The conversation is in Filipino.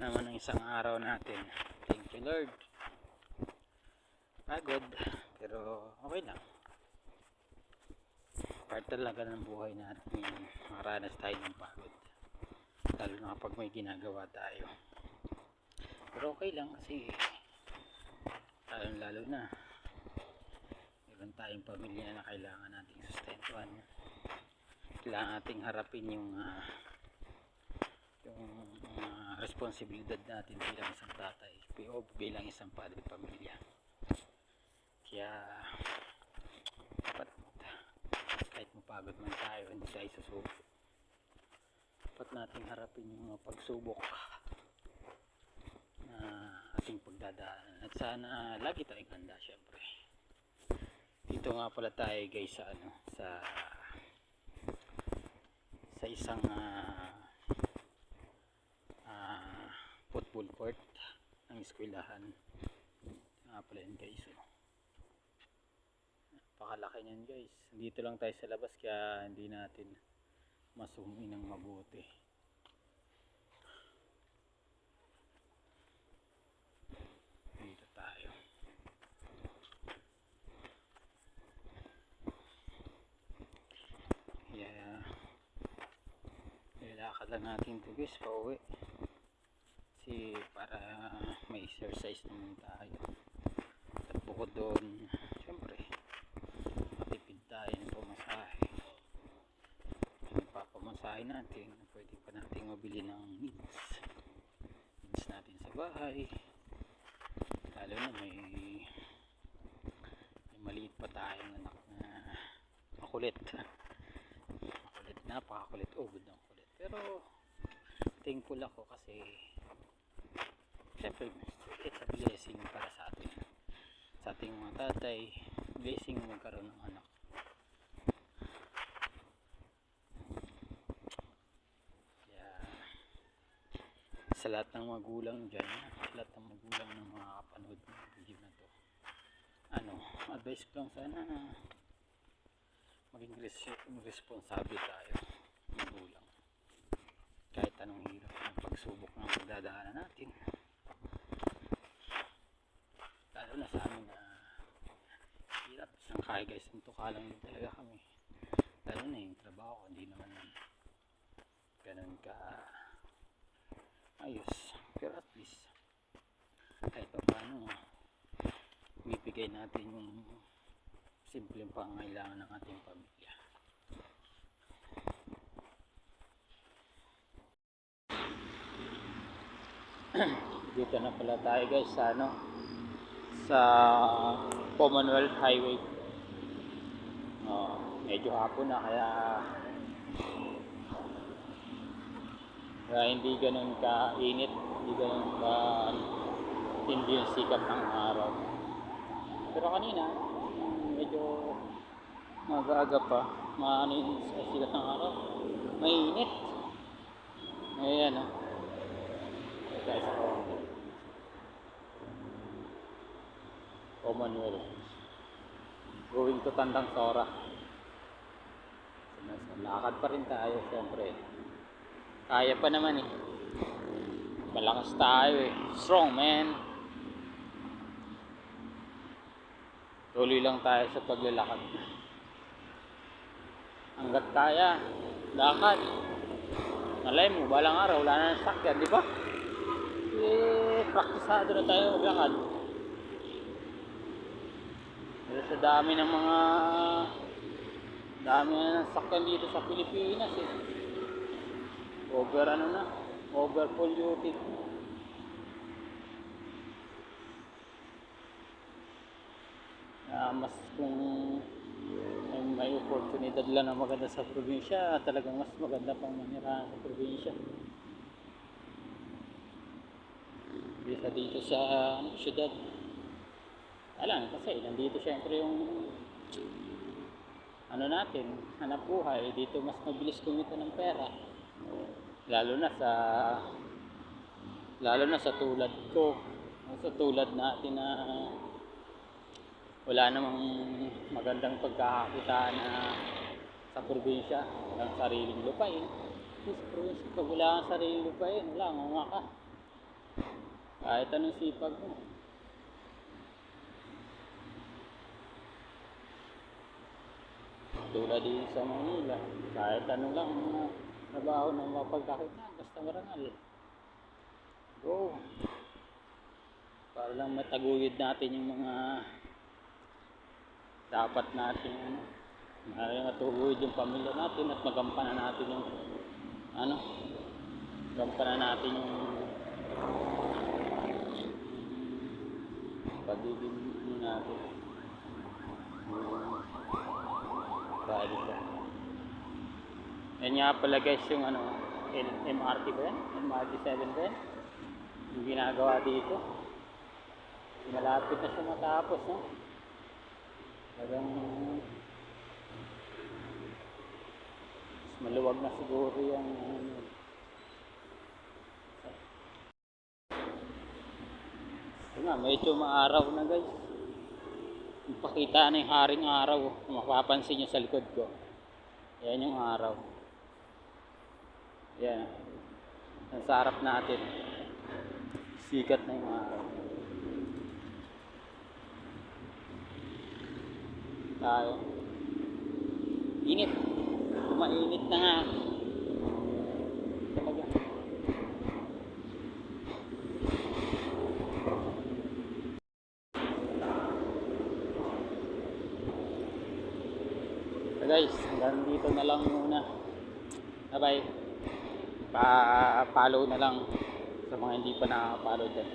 naman ang isang araw natin. Thank you Lord. Pagod, pero okay lang. Part talaga ng buhay natin, maranas tayo ng pagod, lalo na kapag may ginagawa tayo. Pero okay lang kasi lalo na meron tayong pamilya na kailangan nating sustentuhan. Kailangan nating harapin yung responsibilidad natin bilang isang tatay o bilang isang padre pamilya. Kaya dapat kahit mapagod man tayo, hindi tayo susuko. Dapat nating harapin yung mga pagsubok na ating pagdadaanan, at sana lagi tayong handa. Syempre dito nga pala tayo guys sa isang football court ng eskwelahan. Nga pala yun guys, napakalaki nyan guys. Dito lang tayo sa labas kaya hindi natin masumi ng mabuti. Dito tayo. Yeah. Nilakad lang natin ito guys pauwi. Kasi para may exercise naman tayo. At bukod doon, syempre matipid tayo ng pamasahe. Yung papamasahe natin, pwede pa natin mabili ng needs natin sa bahay. Lalo na may maliit pa tayong anak na makulit. Napakakulit, ubod ng kulit. Pero thankful ako kasi syempre it's a blessing para sa atin, sa ating mga tatay. Blessing magkaroon ng anak. Kaya sa lahat ng magulang dyan, sa lahat ng magulang ng mga kapanood ng video na to, advice ko lang, sana maging responsable tayo magulang. Kahit anong hirap ng pagsubok ng pagdadaanan natin, lalo na sa amin na hirap isang kaya guys, sintuka lang din talaga kami. Lalo na yung trabaho, hindi naman ganun ka ayos, pero at least kahit pa paano ibibigay natin yung simpleng pangangailangan ng ating pamilya. Dito na pala tayo guys sa Commonwealth Highway. Medyo hapon na kaya hindi ganun ka init, hindi ganun ka hindi yung sikat ng araw. Pero kanina medyo mag-aaga pa, yung sikat ng araw, mainit. Ayan guys, Commonwealth going to Tandang Sora. Lakad pa rin tayo, syempre kaya pa naman malakas tayo strong man. Tuloy lang tayo sa paglalakad hanggat kaya. Lakad, malay mo balang araw wala na ng sakyan, di ba? Praktisado na tayo maglakad. Pero sa dami ng sakyan dito sa Pilipinas over polluted. Mas kung may oportunidad lang na maganda sa probinsya, talagang mas maganda pang manirahan sa probinsya kaysa dito sa syudad. Alam kasi nandito syempre yung natin, hanap buhay. Dito mas mabilis kumita ng pera, lalo na sa tulad ko, sa tulad natin na wala namang magandang pagkakakitaan sa probinsya, walang sariling lupain. Sa probinsya, pag wala kang sariling lupain, wala nga ka. Kahit anong sipag mo. Tulad din sa Manila, kahit ano lang mga trabaho na mapagkakita, basta marangal. Go! Para lang mataguyod natin yung mga dapat natin ano, mataguyod yung pamilya natin at magampanan natin yung ano, gampanan natin yung pagiging natin. Bali ko. Yan nga pala guys yung ano, MRT ba yan? MRT 7 ba yan? Yung ginagawa dito. Malapit na siya matapos, no? Talagang maluwag na siguro yung ano. Ito nga, medyo maaraw na guys. Ipakita na yung haring araw. Kung mapapansin nyo sa likod ko. Yan yung araw. Yan. Sa harap natin. Sikat na yung araw. Tayo. Init. Mainit na nga. Talaga. So guys, hanggang dito na lang muna. Bye bye. Pa-follow na lang sa mga hindi pa nakaka-follow dyan.